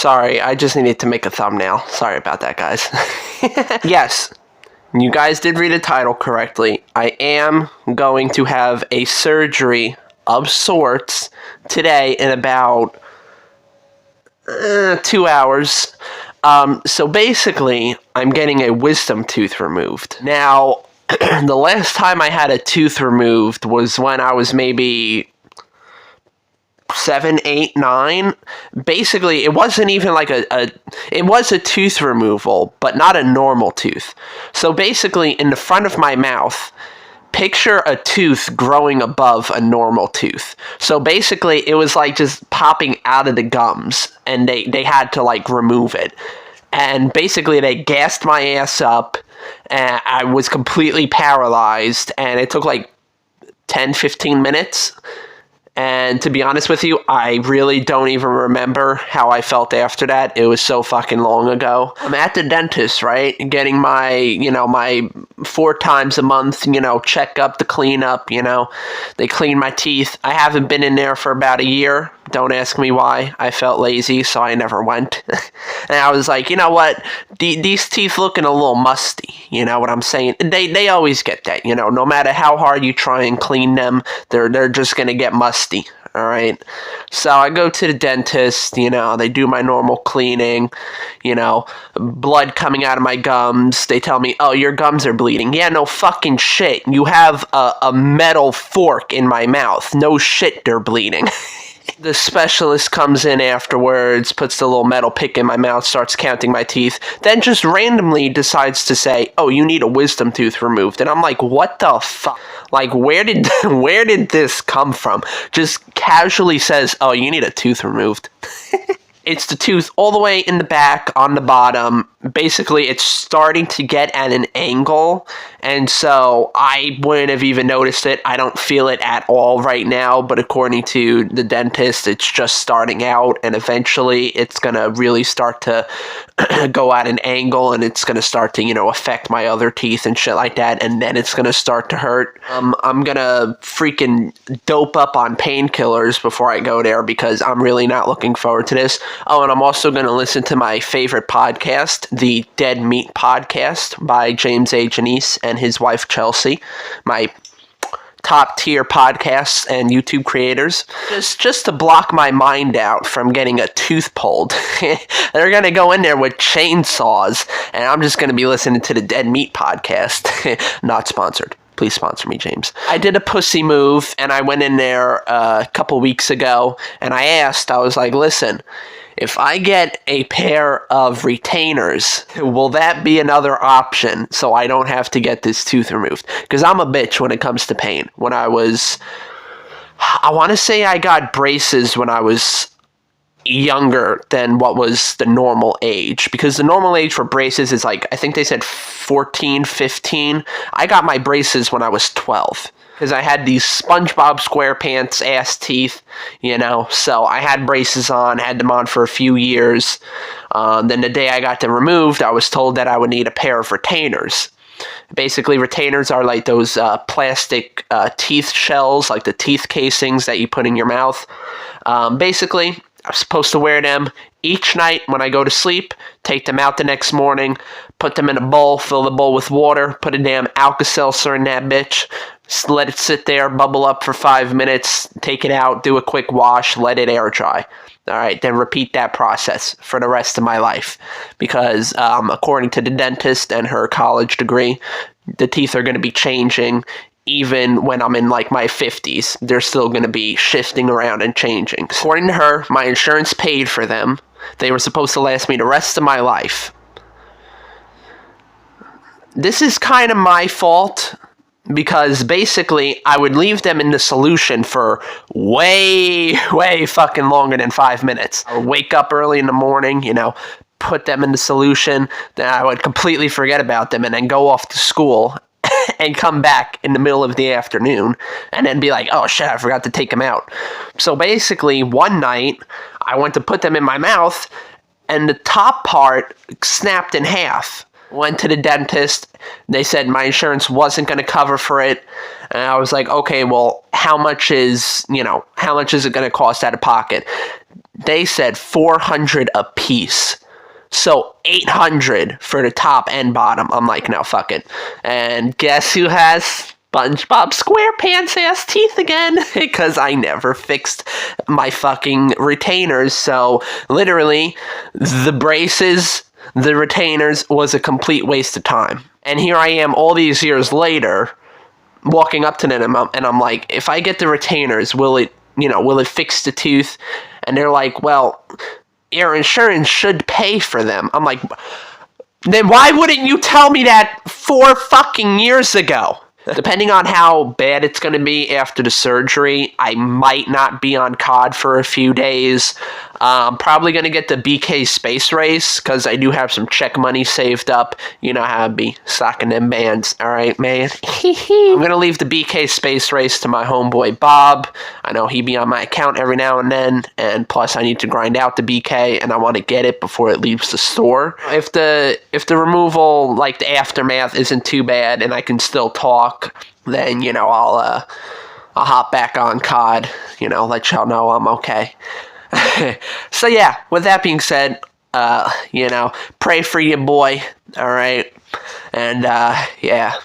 Sorry, I just needed to make a thumbnail. Sorry about that, guys. Yes, you guys did read the title correctly. I am going to have a surgery of sorts today in about 2 hours. So basically, I'm getting a wisdom tooth removed. Now, the last time I had a tooth removed was when I was maybe 7, 8, 9. Basically, it wasn't even like it was a tooth removal, but not a normal tooth. So basically, in the front of my mouth, picture a tooth growing above a normal tooth. So basically, it was like just popping out of the gums, and they had to like remove it. And basically, they gassed my ass up, and I was completely paralyzed, and it took like 10, 15 minutes. And to be honest with you, I really don't even remember how I felt after that. It was so fucking long ago. I'm at the dentist, right? Getting my, my 4 times a month, checkup, the cleanup, They clean my teeth. I haven't been in there for about a year. Don't ask me why. I felt lazy, so I never went. And I was like, you know what? These teeth looking a little musty. You know what I'm saying? They always get that, No matter how hard you try and clean them, they're just going to get musty. All right. So I go to the dentist, they do my normal cleaning, blood coming out of my gums. They tell me, oh, your gums are bleeding. Yeah, no fucking shit. You have a metal fork in my mouth. No shit, they're bleeding. The specialist comes in afterwards, puts the little metal pick in my mouth, starts counting my teeth, then just randomly decides to say, oh, you need a wisdom tooth removed. And I'm like, what the fuck? Like, where did this come from? Just casually says, oh, you need a tooth removed. It's the tooth all the way in the back on the bottom. Basically, it's starting to get at an angle, and so I wouldn't have even noticed it. I don't feel it at all right now, but according to the dentist, it's just starting out, and eventually it's going to really start to go at an angle, and it's going to start to, affect my other teeth and shit like that, and then it's going to start to hurt. I'm going to freaking dope up on painkillers before I go there because I'm really not looking forward to this. Oh, and I'm also going to listen to my favorite podcast, the Dead Meat Podcast by James A. Janice and his wife Chelsea, my top tier podcasts and YouTube creators, just to block my mind out from getting a tooth pulled. They're going to go in there with chainsaws, and I'm just going to be listening to the Dead Meat Podcast. Not sponsored. Please sponsor me, James. I did a pussy move, and I went in there a couple weeks ago, and I was like, listen, if I get a pair of retainers, will that be another option so I don't have to get this tooth removed? Because I'm a bitch when it comes to pain. I want to say I got braces when I was younger than what was the normal age, because the normal age for braces is like, I think they said 14, 15. I got my braces when I was 12. Because I had these SpongeBob SquarePants ass teeth, so I had braces on, had them on for a few years. Then the day I got them removed, I was told that I would need a pair of retainers. Basically, retainers are like those plastic teeth shells, like the teeth casings that you put in your mouth. Basically, I'm supposed to wear them each night when I go to sleep, take them out the next morning, put them in a bowl, fill the bowl with water, put a damn Alka-Seltzer in that bitch, let it sit there, bubble up for 5 minutes, take it out, do a quick wash, let it air dry. All right, then repeat that process for the rest of my life. Because according to the dentist and her college degree, the teeth are going to be changing even when I'm in like my 50s. They're still going to be shifting around and changing. According to her, my insurance paid for them. They were supposed to last me the rest of my life. This is kind of my fault, because basically I would leave them in the solution for way fucking longer than 5 minutes. I would wake up early in the morning, put them in the solution, then I would completely forget about them and then go off to school and come back in the middle of the afternoon and then be like, oh shit, I forgot to take them out. So basically, one night, I went to put them in my mouth, and the top part snapped in half. Went to the dentist. They said my insurance wasn't going to cover for it. And I was like, okay, well, how much is it going to cost out of pocket? they said 400 a piece. So 800 for the top and bottom. I'm like, no, fuck it. And guess who has SpongeBob SquarePants ass teeth again? Because I never fixed my fucking retainers. So literally, the braces, the retainers was a complete waste of time. And here I am all these years later, walking up to them, and I'm like, if I get the retainers, will it fix the tooth? And they're like, well, your insurance should pay for them. I'm like, then why wouldn't you tell me that 4 fucking years ago? Depending on how bad it's going to be after the surgery, I might not be on COD for a few days. Probably going to get the BK Space Race, because I do have some check money saved up. You know how I'd be stocking them bands. Alright, man. I'm going to leave the BK Space Race to my homeboy Bob. I know he be on my account every now and then, and plus I need to grind out the BK, and I want to get it before it leaves the store. If the removal, like the aftermath, isn't too bad, and I can still talk, then, I'll hop back on COD, let y'all know I'm okay. So yeah, with that being said, pray for your boy, alright? And, yeah.